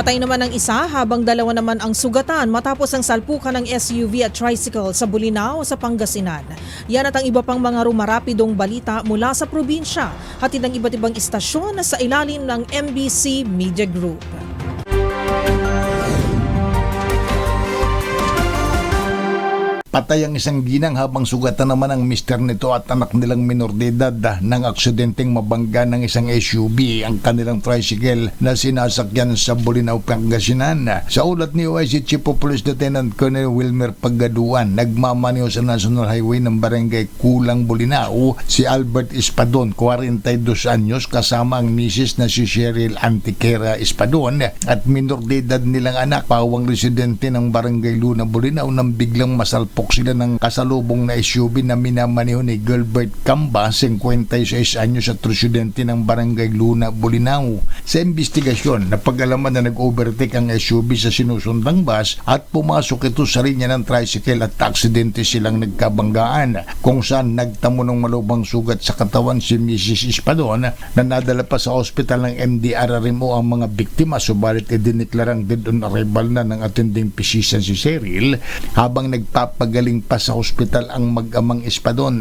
Patay naman ang isa habang dalawa naman ang sugatan matapos ang salpukan ng SUV at tricycle sa Bolinao sa Pangasinan. Yan at ang iba pang mga rumarapidong balita mula sa probinsya, hatid ng iba't ibang istasyon sa ilalim ng MBC Media Group. Patay ang isang ginang habang sugatan naman ang mister nito at anak nilang minor de edad ng aksidenteng mabangga ng isang SUV ang kanilang tricycle na sinasakyan sa Bolinao, Pangasinan. Sa ulat ni OIC Chief of Police Lieutenant Colonel Wilmer Pagaduan, nagmamaneho sa National Highway ng Barangay Kulang, Bolinao si Albert Espadon, 42 anyos, kasama ang misis na si Cheryl Antiquera Espadon at minor de edad nilang anak, pawang residente ng Barangay Luna, Bolinao, nang biglang masalpok sila ng kasalubong na SUV na minamaneho ni Gilbert Camba, 56 anyos at residente ng Barangay Luna, Bolinao. Sa investigasyon, napag-alaman na nag-overtake ang SUV sa sinusundang bus at pumasok ito sa linya ng tricycle at aksidente silang nagkabanggaan, kung saan nagtamo ng malubhang sugat sa katawan si Mrs. Espadon na nadala pa sa ospital ng MDRRMO ang mga biktima, subalit idineklarang dead on arrival na ng attending physician si Cheryl habang nagpapagaling pa sa hospital ang mag-amang Espadon.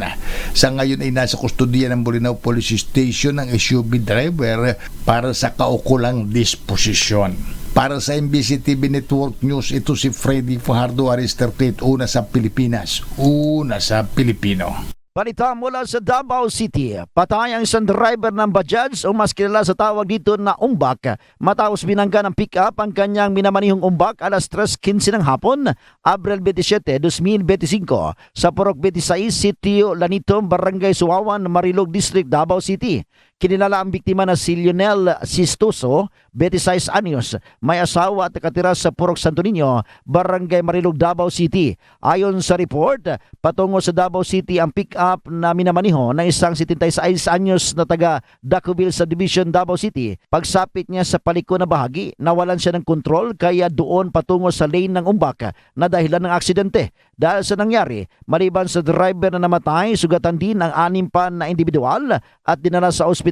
Sa ngayon ay nasa kustodiya ng Bolinao Police Station ang SUV driver para sa kaukulang disposisyon. Para sa MBC TV Network News, ito si Freddy Fajardo, Arister Tate, una sa Pilipinas, una sa Pilipino. Balita mula sa Davao City, patay ang isang driver ng Bajaj o mas kilala sa tawag dito na umbak matapos binangga ng pick-up ang kanyang minamanihong umbak alas 3:15 ng hapon, Abril 27, 2025 sa Purok 26, Sitio Lanito, Barangay Suwawan, Marilog District, Davao City. Kinilala ang biktima na si Lionel Sistoso, 26 anyos, may asawa at nakatira sa Purok Santo Niño, Barangay Marilog, Davao City. Ayon sa report, patungo sa Davao City ang pick-up na minamaniho ng isang 76 anyos na taga Dacoville Subdivision, Davao City. Pagsapit niya sa paliko na bahagi, nawalan siya ng kontrol kaya doon patungo sa lane ng umbak na dahilan ng aksidente. Dahil sa nangyari, maliban sa driver na namatay, sugatan din ang 6 pa na individual at dinala sa ospital.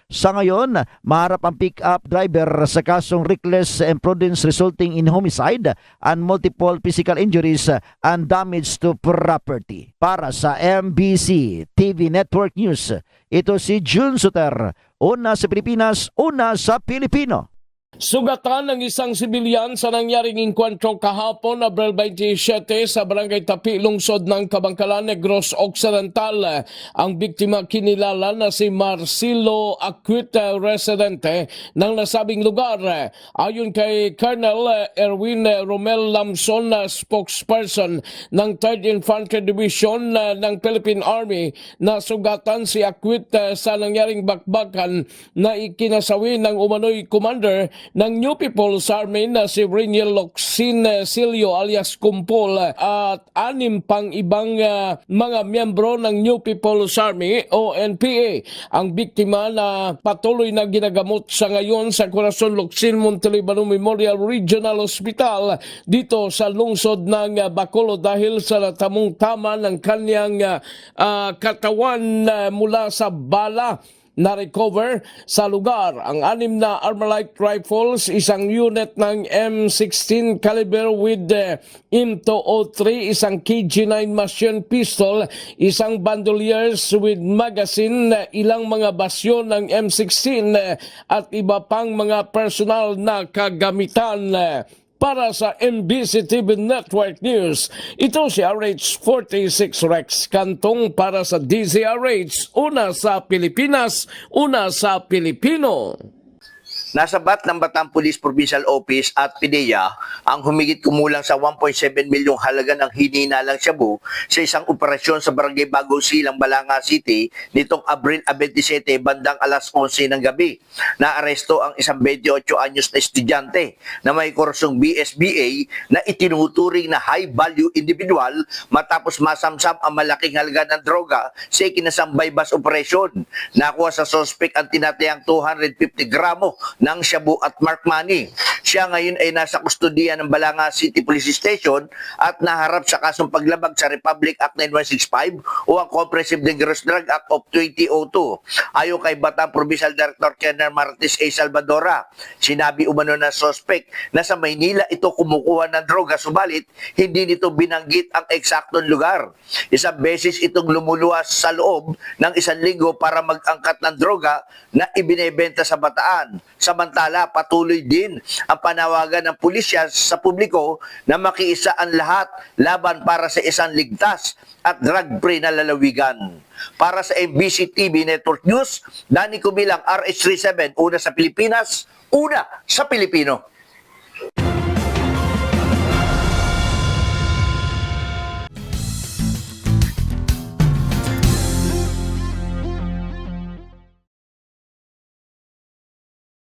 Sa ngayon, maharap ang pick-up driver sa kasong reckless imprudence resulting in homicide and multiple physical injuries and damage to property. Para sa MBC TV Network News, ito si June Suter, una sa Pilipinas, una sa Pilipino. Sugatan ng isang sibilyan sa nangyaring inkwentro kahapon, Abril 27 sa Barangay Tapi, lungsod ng Kabangkalan, Negros Occidental. Ang biktima kinilala na si Marcelo Acuita, residente ng nasabing lugar. Ayon kay Colonel Erwin Romel Lamson, spokesperson ng 3rd Infantry Division ng Philippine Army, na sugatan si Acuita sa nangyaring bakbakan na ikinasawi ng umano'y commander ng New People's Army na si Reniel Locsin Silio alias Kumpol at 6 pang ibang mga miyembro ng New People's Army o NPA. Ang biktima na patuloy na ginagamot sa ngayon sa Corazon Locsin Montelibano Memorial Regional Hospital dito sa lungsod ng Bacolod dahil sa natamong tama ng kanyang katawan mula sa bala na-recover sa lugar. Ang 6 na Armalite rifles, isang unit ng M16 caliber with M203, isang KG9 machine pistol, isang bandoliers with magazine, ilang mga basyo ng M16 at iba pang mga personal na kagamitan. Para sa MBC TV Network News, ito si RH46 Rex Cantong para sa DZRH, una sa Pilipinas, una sa Pilipino. Nasabat ng Bataan Police Provincial Office at PDEA ang humigit kumulang sa 1.7 milyong halaga ng hinihinalang shabu sa isang operasyon sa Barangay Bagong Silang, Balanga City nitong Abril 27 bandang alas 11 ng gabi. Naaresto ang isang 28 anyos na estudyante na may kursong BSBA na itinuturing na high-value individual matapos masamsam ang malaking halaga ng droga sa ikinasang bypass operation. Nakuha sa suspect ang tinatayang 250 gramo ng shabu at mark money. Siya ngayon ay nasa kustudiya ng Balanga City Police Station at naharap sa kasong paglabag sa Republic Act 9165 o ang Comprehensive Dangerous Drug Act of 2002. Ayon kay Bataan Provincial Director Colonel Martis A. Salvadora, sinabi umano na suspect na sa Maynila ito kumukuha ng droga, subalit hindi nito binanggit ang eksaktong lugar. Isang beses itong lumuluwas sa loob ng 1 linggo para mag-angkat ng droga na ibinebenta sa Bataan. Samantala, patuloy din ang panawagan ng pulisya sa publiko na makiisa ang lahat laban para sa isang ligtas at drug-free na lalawigan. Para sa MBC TV Network News, Danny Kubilang, RH37, una sa Pilipinas, una sa Pilipino.